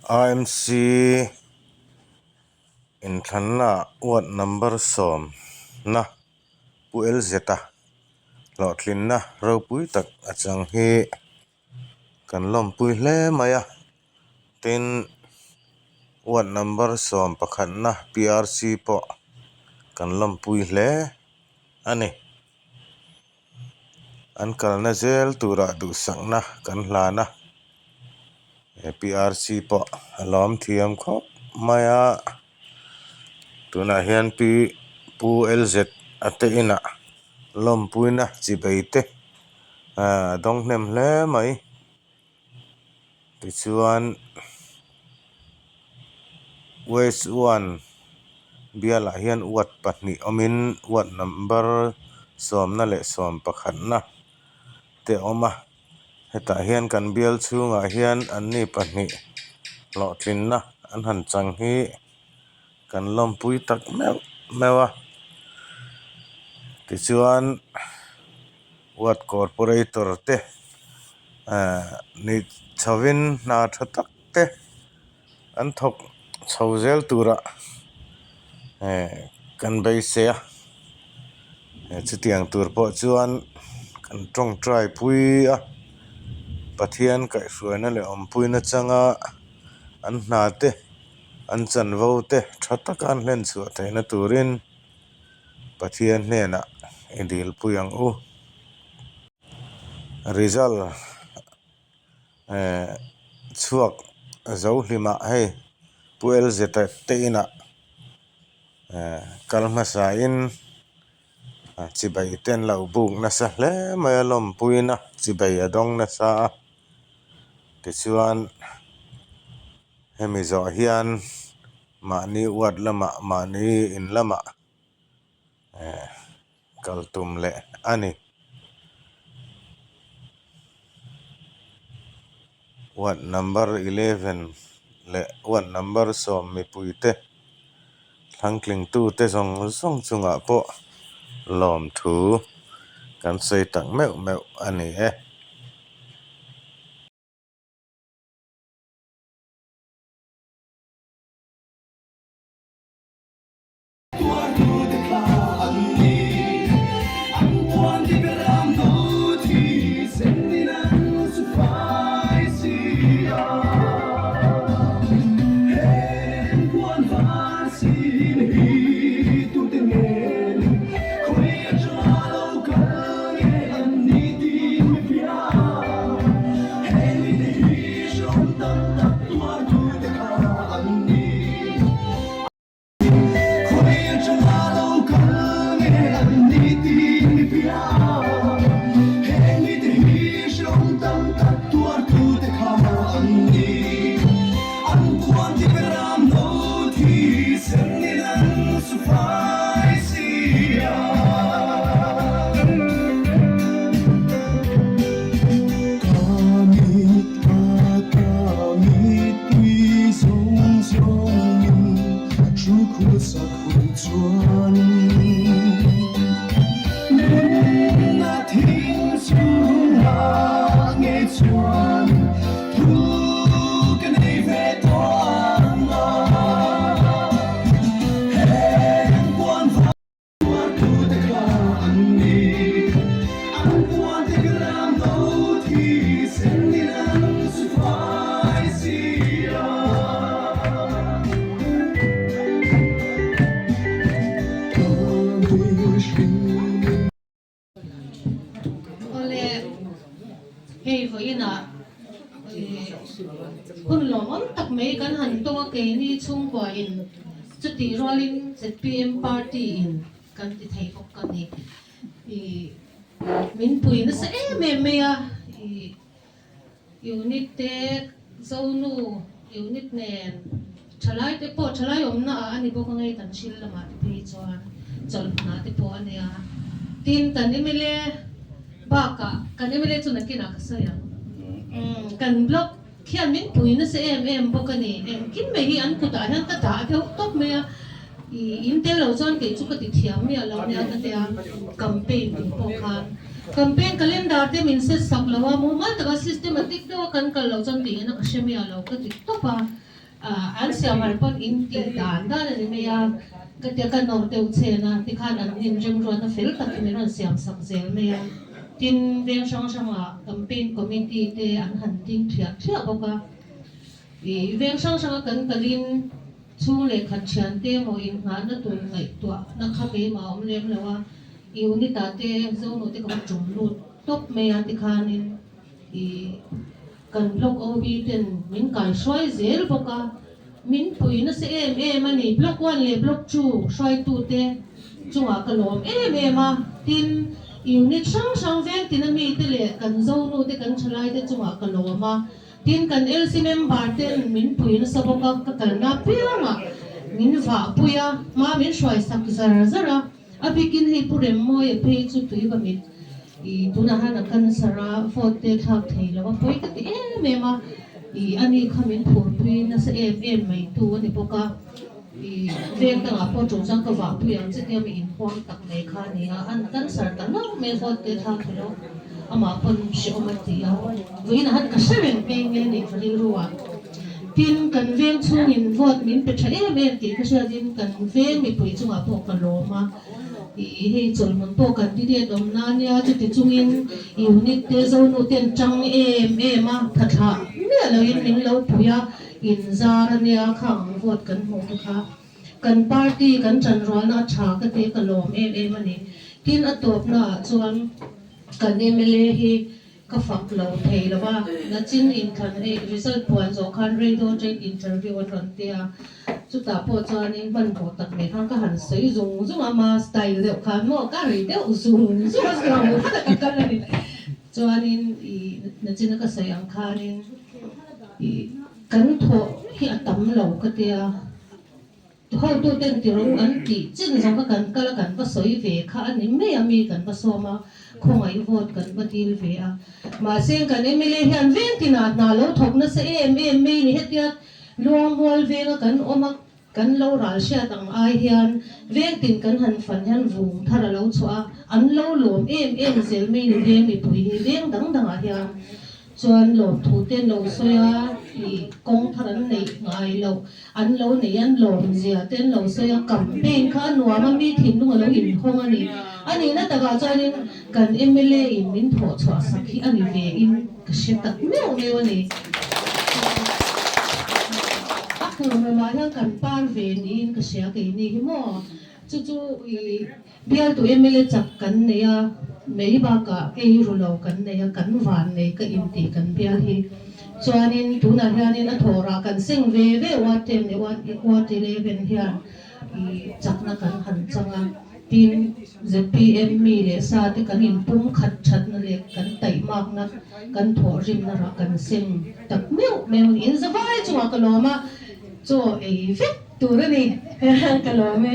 IMC in thlanna ward number som na puel zeta lo thlin na ro pui tak achang hi kan lom pui hle maya tin ward number som pakhat na PRC po kan lom pui hle ani an kalna zel tura du sangna kan hlana PRC po alom thiam khop maya tuna hian pu LZ ate ina lom puina chi beite dong hnem hle mai ti chuan West 1 biala hian wat pahnih omin wat number som na le som pakhat na te oma heta hian kan bial chunga hian anni pahnih lo thlin na an han chang hi kan lom pui tak mewa ti chuan wat corporator te ni chawin na thatak te an thok chhozel tura kan bei se chutiang tur po chuan kan tong try pui a pathian kai hruaina le om puina changa an hna te an chan vo te thatak an hlen chu theina turin pathian hnena idil puyang u result chuak zo hlima hei puel zeta teina kalmasa in chibai ten lau buk na sa hle mai lom puina chibai adong na sa ti chuan hemi zo hian mani wat lama mani in lama kaltum le ani wat number 11 le wat number som mi puite thlangtling tu te zong chunga po lom thu kan sei tak meu ani in chu ti rolin ZPM party in kan ti thei bok kan ni I min pui na sa me ya I unit te zonu unit nen chalai te po chalai na ani bok ngai kan sil lama te pe chuan chol na te po ani a tin kan ni mele ba ka kan ni mele chu na kina ka sa ya kan block khian min pui na se bok ani kin me hi an kuta han ka ta ke top me ya intel lo chuan ke chu ka ti thiam me lo ne ka te a campaign din po khan campaign calendar te min se sak lawa mu mal ta systematic do kan kal lo chuan ti na ka she me lo ka ti to pa an siam har pon in ti dan ni me ya ka te ka nor te che na ti khan an in rem ro na fel ta ki me ron siam sak zel me ya tin veng sang a campaign committee te an han ting thia boka veng sang a kan kalin chung le khat chian te mo in nga na tu ngai tua na kha be ma om lem lawa unit ta te zo no te ka chum lut top me an ti khan in kan block ob ten min kai shoi zel boka min pui na se ani block 1 le block 2 shoi tu te chunga ka lom ma tin unit sang veng tin mi te le kan zo no te kan chalai te chunga ka loma tin kan LC member ten min pui na sa boka ka kal na pianga min va puya ma min shoi sak zara abikin hei purem mo e pe chu tui ba mit tuna hana kan sara fote thak thei lawa poi ka ti ma ani khamin phur pui na sa mai tu ani boka veng ta po chu sang ka va puya che te mi in hong tak nei kha ni an kan sar ta no me fote thak lo ama pon shi omati ya vina han ka seren pe nge ni fali ruwa tin kan veng chung in vote min pe tha ti ka sha din kan veng mi pui chunga po ka lo ma hei chol mon po kan ti de dom na nia chu ti chung in unit te zo no ten chang ma thatha me lo in min lo puya in zar nia khang vote kan ho kha kan party kan chan ro na tha ka te ka lom ani tin atop na chuan kan MLA hi ka fak lo thei lawa na chin in khan result puan zo khan radio check interview ron te a chu ta po chuan in ban bo tak me khan ka han sei zung ama style de khan mo ka ri de zung mo ka ka ni chuan in na chin ka sai ang khan in kan tho hi atam lo ka te a hoi tu ten ti rong an ti chin zo ka kan kala kan pa soi ve kha ani me ami kan pa so ma khong ai vote kan batil ve a ma seng kan MLA hian ven tina na lo thok na se me ni hetia luang hol ve kan oma kan lo ral sha tang ai hian ven tin kan han fan hian vung thara lo chua an lo lom zel me ni ve mi pui hi veng dang a hian chuan lo thu ten lo soya kong tharan nei ngai lo an lo nei an lom zia ten lo soya campaign kha nuama mi thin lu lo in hong ani na taga chuan in kan MLA in min tho chwa sakhi ani ve in ka shetak meu ani akhu ma hian kan pan ve ni in ka sia ke ni hi mo chu bial tu MLA chak kan nei a mei ba ka ei ru lo kan nei a kan van nei ka in ti kan bial hi chuan in tuna hian in a thora kan sing ve wa tem ne wa te le ben hian chakna kan han changa tin ZPM mi le sa te kan in pum khat that na le kan tai mak na kan tho rim na ra kan sing tak meu in zawai chuwa ka loma cho ei vet tu ra ni ka lo me